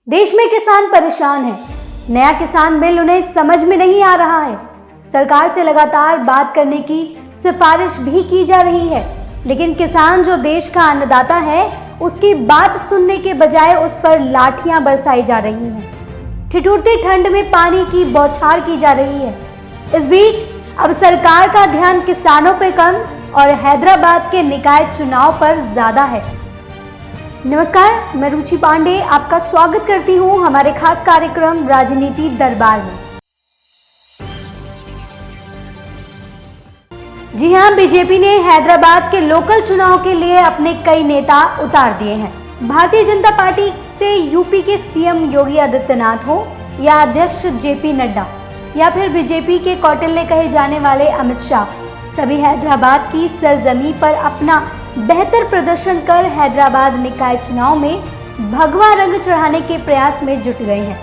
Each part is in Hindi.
देश में किसान परेशान है। नया किसान बिल उन्हें समझ में नहीं आ रहा है। सरकार से लगातार बात करने की सिफारिश भी की जा रही है, लेकिन किसान जो देश का अन्नदाता है, उसकी बात सुनने के बजाय उस पर लाठियां बरसाई जा रही हैं। ठिठुरती ठंड में पानी की बौछार की जा रही है। इस बीच अब सरकार का ध्यान किसानों पर कम और हैदराबाद के निकाय चुनाव पर ज्यादा है। नमस्कार, मैं रुचि पांडे आपका स्वागत करती हूं हमारे खास कार्यक्रम राजनीति दरबार में। जी हां, बीजेपी ने हैदराबाद के लोकल चुनाव के लिए अपने कई नेता उतार दिए हैं। भारतीय जनता पार्टी से यूपी के सीएम योगी आदित्यनाथ हो या अध्यक्ष जेपी नड्डा या फिर बीजेपी के कौटिल्य कहे जाने वाले अमित शाह, सभी हैदराबाद की सरजमी पर अपना बेहतर प्रदर्शन कर हैदराबाद निकाय चुनाव में भगवा रंग चढ़ाने के प्रयास में जुट गए हैं।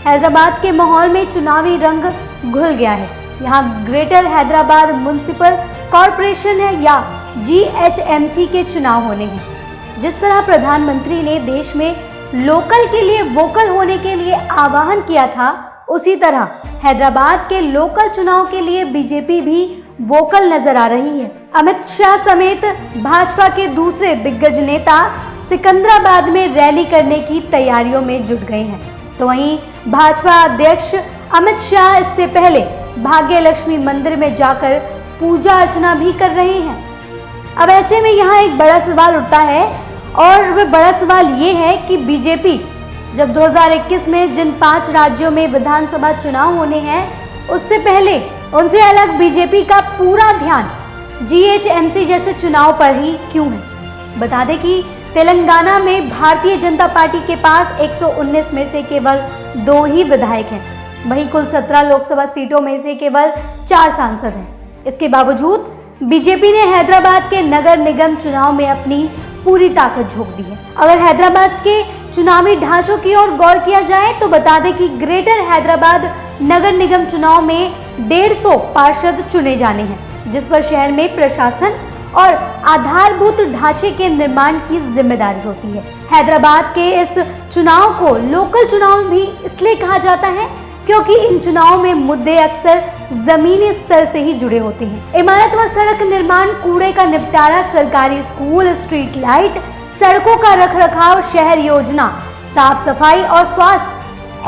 हैदराबाद के माहौल में चुनावी रंग घुल गया है। यहाँ ग्रेटर हैदराबाद म्युनिसिपल कॉरपोरेशन है या GHMC के चुनाव होने हैं। जिस तरह प्रधानमंत्री ने देश में लोकल के लिए वोकल होने के लिए आह्वान किया था, उसी तरह हैदराबाद के लोकल चुनाव के लिए बीजेपी भी वोकल नजर आ रही है। अमित शाह समेत भाजपा के दूसरे दिग्गज नेता सिकंदराबाद में रैली करने की तैयारियों में जुट गए हैं, तो वहीं भाजपा अध्यक्ष अमित शाह इससे पहले भाग्य लक्ष्मी मंदिर में जाकर पूजा अर्चना भी कर रहे हैं। अब ऐसे में यहाँ एक बड़ा सवाल उठता है और वह बड़ा सवाल ये है कि बीजेपी जब 2021 में जिन 5 राज्यों में विधानसभा चुनाव होने हैं, उससे पहले उनसे अलग बीजेपी का पूरा ध्यान GHMC जैसे चुनाव पर ही क्यों है। बता दें कि तेलंगाना में भारतीय जनता पार्टी के पास 119 में से केवल 2 ही विधायक हैं, वहीं कुल 17 लोकसभा सीटों में से केवल 4 सांसद हैं। इसके बावजूद बीजेपी ने हैदराबाद के नगर निगम चुनाव में अपनी पूरी ताकत झोंक दी है। अगर हैदराबाद के चुनावी ढांचों की ओर गौर किया जाए तो बता दें कि ग्रेटर हैदराबाद नगर निगम चुनाव में 150 पार्षद चुने जाने हैं, जिस पर शहर में प्रशासन और आधारभूत ढांचे के निर्माण की जिम्मेदारी होती है। हैदराबाद के इस चुनाव को लोकल चुनाव भी इसलिए कहा जाता है क्योंकि इन चुनाव में मुद्दे अक्सर जमीनी स्तर से ही जुड़े होते हैं। इमारत व सड़क निर्माण, कूड़े का निपटारा, सरकारी स्कूल, स्ट्रीट लाइट, सड़कों का रखरखाव, शहर योजना, साफ सफाई और स्वास्थ्य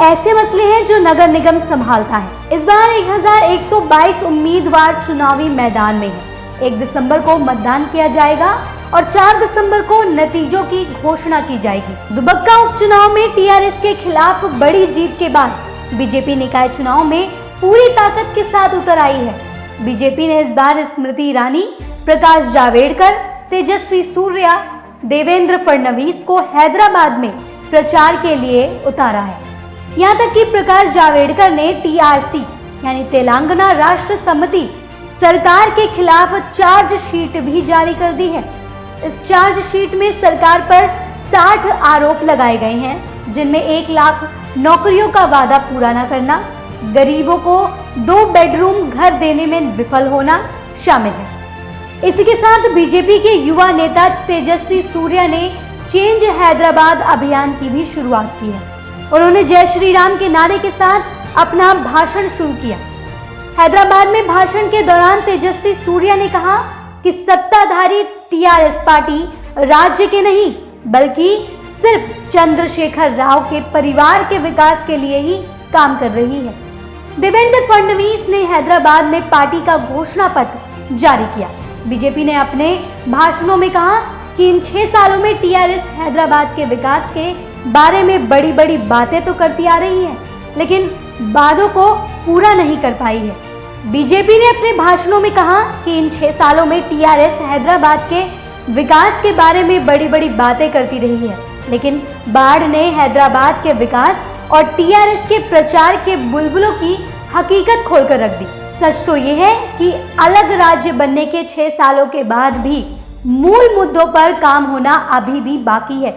ऐसे मसले हैं जो नगर निगम संभालता है। इस बार 1122 उम्मीदवार चुनावी मैदान में हैं। 1 दिसंबर को मतदान किया जाएगा और 4 दिसंबर को नतीजों की घोषणा की जाएगी। दुबक्का उपचुनाव में TRS के खिलाफ बड़ी जीत के बाद बीजेपी निकाय चुनाव में पूरी ताकत के साथ उतर आई है। बीजेपी ने इस बार स्मृति ईरानी, प्रकाश जावड़ेकर, तेजस्वी सूर्या, देवेंद्र फडणवीस को हैदराबाद में प्रचार के लिए उतारा है। यहाँ तक कि प्रकाश जावड़ेकर ने TRC यानी तेलंगाना राष्ट्र समिति सरकार के खिलाफ चार्जशीट भी जारी कर दी है। इस चार्जशीट में सरकार पर 60 आरोप लगाए गए हैं, जिनमें 1 लाख नौकरियों का वादा पूरा न करना, गरीबों को 2 बेडरूम घर देने में विफल होना शामिल है। इसी के साथ बीजेपी के युवा नेता तेजस्वी सूर्या ने चेंज हैदराबाद अभियान की भी शुरुआत की है। उन्होंने जय श्री राम के नारे के साथ अपना भाषण शुरू किया। हैदराबाद में भाषण के दौरान तेजस्वी सूर्या ने कहा कि सत्ताधारी TRS पार्टी राज्य के नहीं बल्कि सिर्फ चंद्रशेखर राव के परिवार के विकास के लिए ही काम कर रही है। देवेंद्र फडणवीस ने हैदराबाद में पार्टी का घोषणा पत्र जारी किया। बीजेपी ने अपने भाषणों में कहा कि इन 6 सालों में TRS हैदराबाद के विकास के बारे में बड़ी बड़ी बातें तो करती आ रही है, लेकिन वादों को पूरा नहीं कर पाई है। बीजेपी ने अपने भाषणों में कहा कि इन 6 सालों में टीआरएस हैदराबाद के विकास के बारे में बड़ी बड़ी बातें करती रही है, लेकिन बाढ़ ने हैदराबाद के विकास और टीआरएस के प्रचार के बुलबुलों की हकीकत खोलकर रख दी। सच तो ये है कि अलग राज्य बनने के 6 सालों के बाद भी मूल मुद्दों पर काम होना अभी भी बाकी है।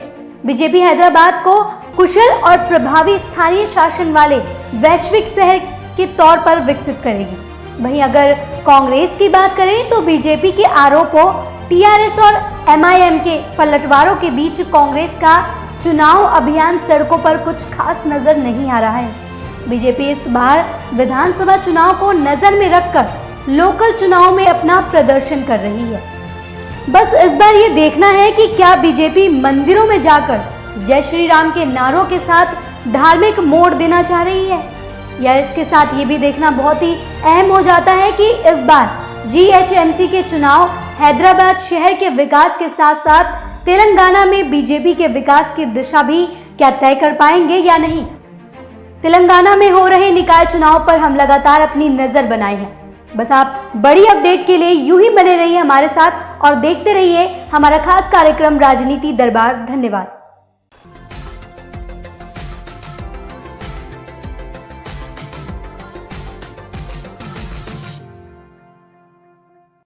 बीजेपी हैदराबाद को कुशल और प्रभावी स्थानीय शासन वाले वैश्विक शहर के तौर पर विकसित करेगी। वहीं अगर कांग्रेस की बात करें तो बीजेपी के आरोपों, टीआरएस और एमआईएम के पलटवारों के बीच कांग्रेस का चुनाव अभियान सड़कों पर कुछ खास नजर नहीं आ रहा है। बीजेपी इस बार विधानसभा चुनाव को नजर में रखकर लोकल चुनाव में अपना प्रदर्शन कर रही है। बस इस बार ये देखना है कि क्या बीजेपी मंदिरों में जाकर जय श्री राम के नारों के साथ धार्मिक मोड़ देना चाह रही है, या इसके साथ ये भी देखना बहुत ही अहम हो जाता है कि इस बार जीएचएमसी के चुनाव हैदराबाद शहर के विकास के साथ साथ तेलंगाना में बीजेपी के विकास की दिशा भी क्या तय कर पाएंगे या नहीं। तेलंगाना में हो रहे निकाय चुनाव पर हम लगातार अपनी नजर बनाए हैं। बस आप बड़ी अपडेट के लिए यूं ही बने रहिए हमारे साथ और देखते रहिए हमारा खास कार्यक्रम राजनीति दरबार। धन्यवाद।